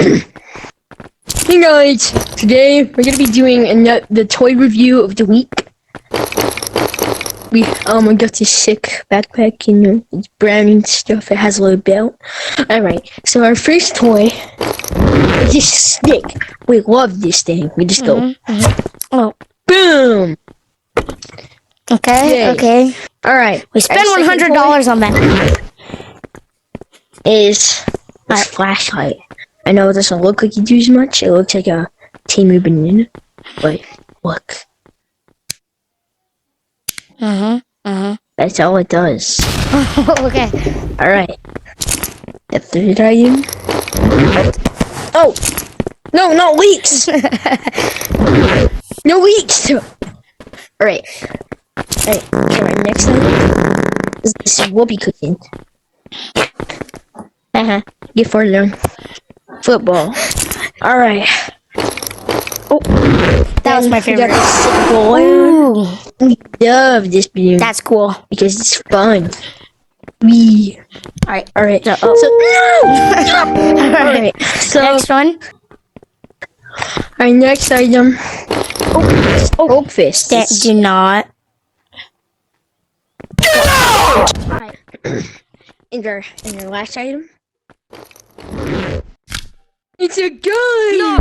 Hey guys, today we're gonna be doing the toy review of the week. We got this sick backpack, it's brown and stuff. It has a little belt. Alright, so our first toy is this stick. We love this thing. We just go Oh, boom. okay, Yay. okay. Alright. We spent $100 on that. Is this flashlight. I know it doesn't look like you use much. It looks like a Timu banana. But look. That's all it does. Okay. Alright. The third item. Oh! No, not leaks! No leaks! Alright. Alright, next item is this whoopee cushion. Get for learn. Football. Alright. Oh, That was my favorite. We got this sick balloon. Ooh, We love this balloon. that's cool. Because it's fun. Alright. So, Alright. So next one. our next item. Hope fist. Do not. And our last item. It's a gun! No!